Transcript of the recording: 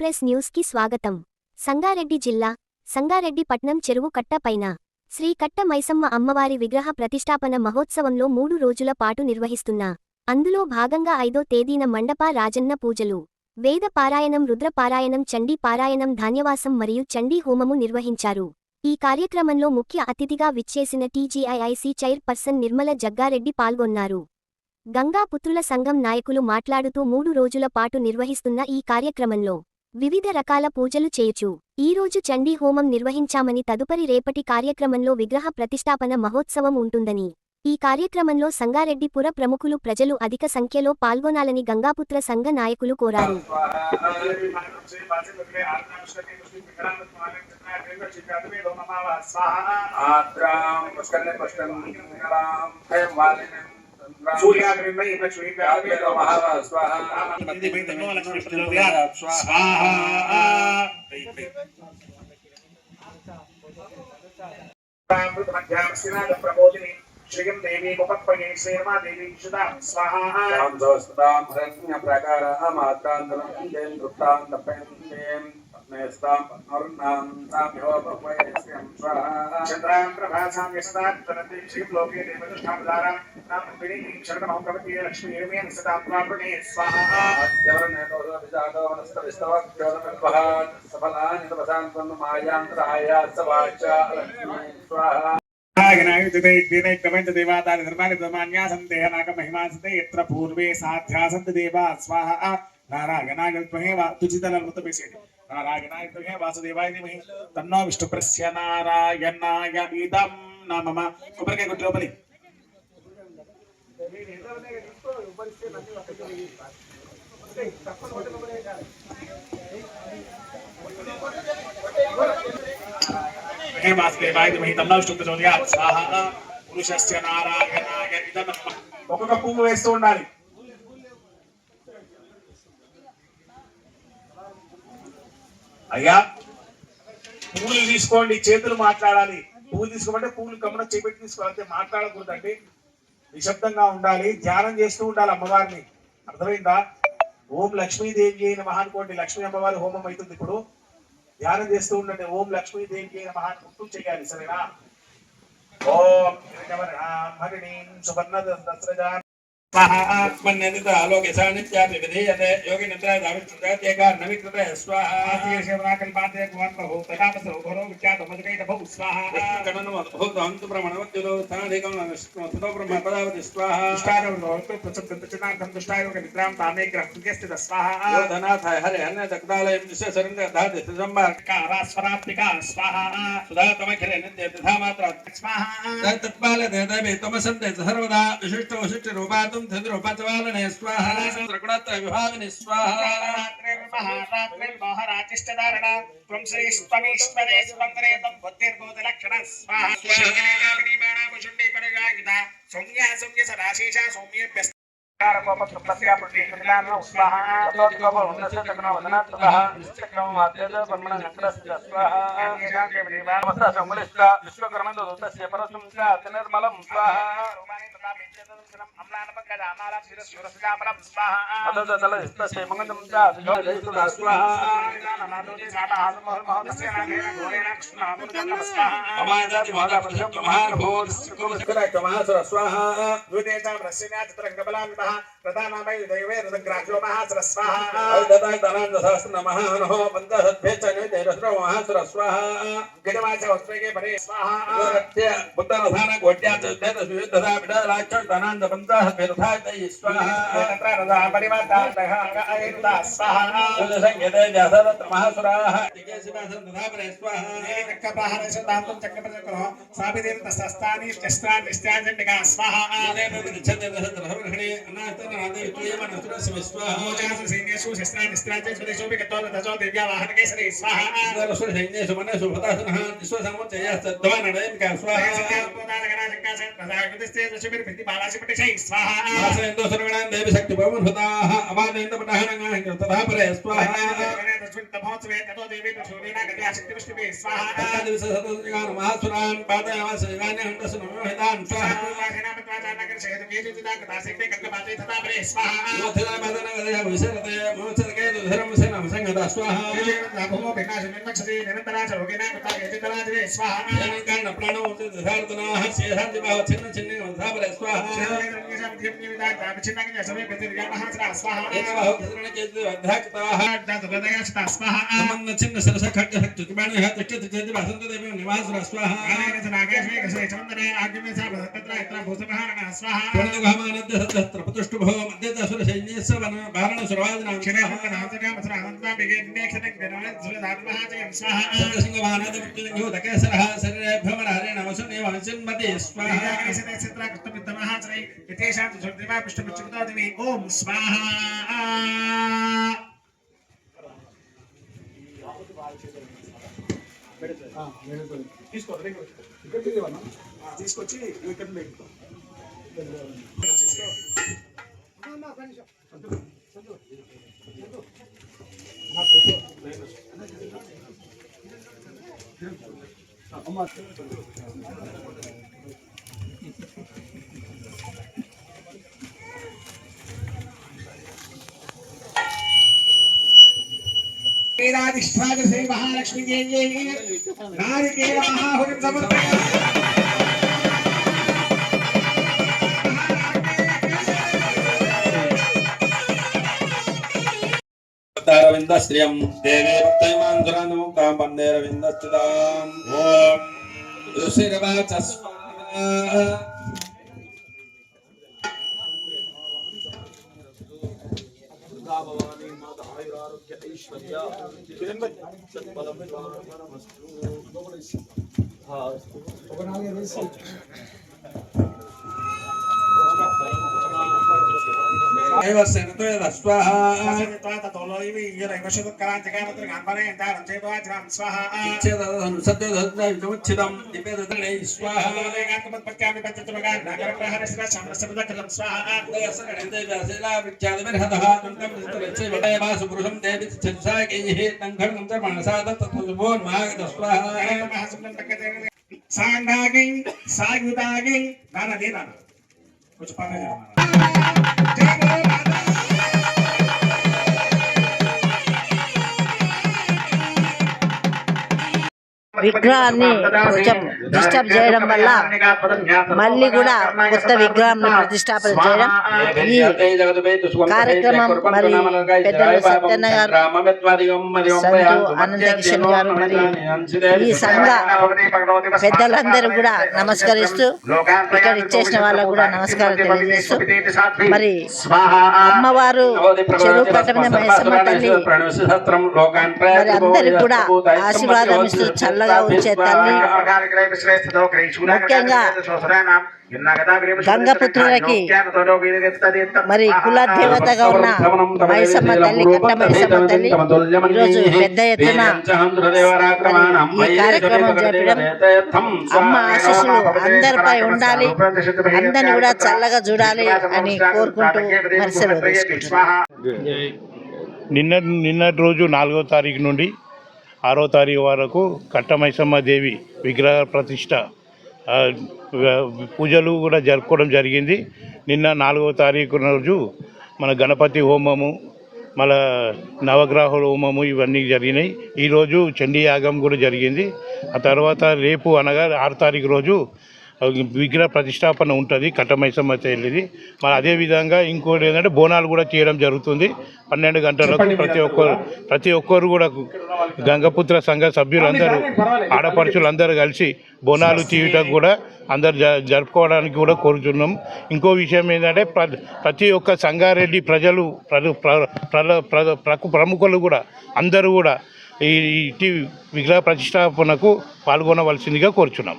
Express news కి స్వాగతం. సంగారెడ్డి జిల్లా సంగారెడ్డి పట్నం చెరువు కట్ట పైన శ్రీ కట్ట మైసమ్మ అమ్మవారి విగ్రహ ప్రతిష్టాపన మహోత్సవంలో 3 రోజుల పాటు నిర్వహిస్తున్నా. అందులో భాగంగా 5వ తేదీన మండప రాజన్న పూజలు, వేద పారాయణం, రుద్ర పారాయణం, చండీ పారాయణం, ధాన్యవాసం మరియు చండీ హోమము నిర్వహించారు. ఈ కార్యక్రమంలో ముఖ్య అతిథిగా విచ్చేసిన టీజీఐఐసీ చైర్పర్సన్ నిర్మల జగ్గారెడ్డి పాల్గొన్నారు. గంగాపుత్రుల సంఘం నాయకులు మాట్లాడుతూ 3 రోజుల పాటు నిర్వహిస్తున్న ఈ కార్యక్రమంలో వివిధ రకాల పూజలు చేయొచ్చు. ఈ రోజు చండీ హోమం నిర్వహించామని, తదుపరి రేపటి కార్యక్రమంలో విగ్రహ ప్రతిష్టాపన మహోత్సవం ఉంటుందని, ఈ కార్యక్రమంలో సంగారెడ్డిపుర ప్రముఖులు, ప్రజలు అధిక సంఖ్యలో పాల్గొనాలని గంగాపుత్ర సంఘ నాయకులు కోరారు. श्रीयं देवी उपत्पये श्रीरमा देवी सुधा स्वाहा राम दोस्ताम हरण्य प्रकार मात्रांतरं दें दुष्टांतपें दें नेस्ताम अरुणां ताम्यो भवयस्यं स्वाहा चंद्रां प्रभासां यस्तां तनते श्रीलोके देवदुष्टावदारा नाम विनी शरणमहं प्रवति लक्ष्मी निर्मेन सदा प्रापणे स्वाहा देवरने दोष विजातो वनस्तविस्तवः ज्योतिर्भः सफलानि तपसान्तं मायान्तराया सवाचा लक्ष्मी स्वाहा यत्र पूर्वे साध्यासन्ति देवा स्वाहा नारायणाय विद्महे वासुदेवाय धीमहि तन्नो विष्णुः नारायणाय इदं नमः कोपरकाय कोट्लोपली हे वासुदेवाय धीमहि तन्नो विष्णुः स्वाहा पुरुषस्य नारायणाय इदं नमः ఒక్కొక్క పువ్వు వేస్తూ ఉండాలి. అయ్యా పువ్వులు తీసుకోండి, చేతులు మాట్లాడాలి. పువ్వులు తీసుకోమంటే పువ్వులు గమన చేపెట్టి తీసుకోవాలంటే మాట్లాడకూడదండి, నిశ్శబ్దంగా ఉండాలి, ధ్యానం చేస్తూ ఉండాలి అమ్మవారిని. అర్థమైందా? ఓం లక్ష్మీదేవి నమః అనుకోండి, లక్ష్మీ అమ్మవారి హోమం అవుతుంది. ఇప్పుడు ధ్యానం చేస్తూ ఉండండి, ఓం లక్ష్మీదేవి నమః అనుకుంటూ చేయాలి. సరేనా? ఓం హరిణీం సువర్ణదస్రజా स्वाहा मन्यदित आलोके सानिध्यापि विधीयते योगी निद्राय दावित्रदात्येका नविकृते स्वाहा आशीर्षेवनाकल्पाते कुमारप्रभु तथापसरो घोरो विख्यातमजकैतभौ स्वाहा कणनमद्भूत हन्तु प्रमणवद्युलो स्थानिकं नमस्कृतो ब्रह्म पदावति स्वाहा दुष्टारवो प्रचुप्तचिनार्थं दुष्टायोगे निद्रां तामे ग्रहस्थित स्वाहा धनाथाय हरे अन्य दक्तालयं दिशे सरन्द धाति संभारका स्वरात्मिका स्वाहा सुधातमखिरे नित्य तथा मात्र स्वाहा तत्पाले देवे तमसन्ते सर्वदा विशिष्ट वशिष्ठ रूपातुं तद्रूपत्वालने स्वाहा त्रिगुणत्र विभाविनि स्वाहा रात्रे महारात्रे महाराजिष्टधारणा त्वं श्रीस्त्वमीश्वरे स्वन्तरे तं बुद्धिर्बोधलक्षण स्वाहा स्वाहा बाणामुषुण्डी परिगायिता सौम्या सौम्य सदाशीषा सौम्येभ्यः प्रधानमय दैवे रुद्राक्षो महासरस्वाहा ददाय तनांद सहस्र नमः नमो पंचसद्भेचने तेरस्र महासरस्वाहा गिडवाच वस्त्रेके परे स्वाहा रत्य बुद्धरधान गोट्याच तेत सुयुद्धदा विडराक्ष तनांद पंचसद्भेरथाय तै स्वाहा तत्र रदा परिवादा दहायता स्वाहा संगते व्यासदत्त महासुराः दिकेशिवासन तथा परे स्वाहा चक्रप्रहारस्य दान्तुं चक्रप्रकरो साभिदेव तस्तानि शस्त्रान् निस्त्याजण्डिका स्वाहा देव विच्छते दशत्रहर्षणे अनास्तन सैन्येषु शस्त्रास्त्राचे स्वदेशोऽपि गत्वा ततो दिव्या वाहनकेसरी स्वाहा सैन्येषु मनेषु भृतासनः विश्वसमुच्चयस्तद्वानडयन्का स्वाहा स्वाहा देवी शक्ति भवनभृताः अवादेन्द्रपटहनङ्गाः तथा परे स्वाहा स्वाहा महासुरान् पादयामास युगान्यहन्तसु नमोहितान् स्वाहा చిన్న సరస ఖడ్గ నివాస స్వాహ ఓం స్వాహ తీసుకొచ్చి ఇక్కడ వేదాధిష్ఠాత శ్రీ మహాలక్ష్మి నారికేల మహాహురం సమర్పయామి శ్రియం దేవే భక్తైమాంధురానుముక్తాం పందేరవిందస్థితాం ఓం ఋషిరవాచ స్వాహా భవానీ మాత ఆయురారోగ్య ఐశ్వర్య విగ్రహాన్ని కొంచెం డిస్టర్బ్ చేయడం వల్ల మళ్ళీ కూడా కొత్త విగ్రహాన్ని ప్రతిష్టాపన చేయడం ఈ కార్యక్రమం మరి పెద్దలు సత్యన్న గారు, సంతు అనంతకిషన్ గారు, మరి ఈ సంఘ పెద్దలందరూ కూడా నమస్కరిస్తూ ఇక్కడ ఇచ్చేసిన వాళ్ళకు కూడా నమస్కారం తెలియజేస్తూ మరి అమ్మవారు చెరువు కట్టమైన మైసమ్మ తల్లి మరి అందరికి కూడా ఆశీర్వాదం ఇస్తూ చల్లగా ఉంచే తల్లి, ముఖ్యంగా గంగపుత్రులకి మరి కుల దేవతగా ఉన్న మైసమ్మ తల్లి, కట్ట మైసమ్మ తల్లి ఈరోజు పెద్ద ఎత్తున ఈ కార్యక్రమం జరపడం, అమ్మ ఆశీస్సులు అందరిపై ఉండాలి, అందరిని కూడా చల్లగా చూడాలి అని కోరుకుంటూ మరి సెలవు తీసుకుంటున్నాను. నిన్నటి రోజు 4వ తారీఖు నుండి 6వ తారీఖు వరకు కట్ట మైసమ్మ దేవి విగ్రహ ప్రతిష్ట పూజలు కూడా జరుపుకోవడం జరిగింది. నిన్న 4వ తారీఖు రోజు మన గణపతి హోమము, మళ్ళా నవగ్రహ హోమము ఇవన్నీ జరిగినాయి. ఈరోజు చండీ యాగం కూడా జరిగింది. ఆ తర్వాత రేపు అనగా 6వ తారీఖు రోజు విగ్రహ ప్రతిష్టాపన ఉంటుంది కట్ట మైసమ్మ తల్లిది. మరి అదేవిధంగా ఇంకోటి ఏంటంటే బోనాలు కూడా చేయడం జరుగుతుంది. 12 గంటలకు ప్రతి ఒక్కరు కూడా గంగపుత్ర సంఘ సభ్యులందరూ, ఆడపడుచులందరూ కలిసి బోనాలు తీయటం కూడా అందరు జరుపుకోవడానికి కూడా కోరుతున్నాం. ఇంకో విషయం ఏంటంటే ప్రతి ఒక్క సంగారెడ్డి ప్రజలు ప్రముఖులు కూడా అందరూ కూడా ఈ విగ్రహ ప్రతిష్టాపనకు పాల్గొనవలసిందిగా కోరుచున్నాం.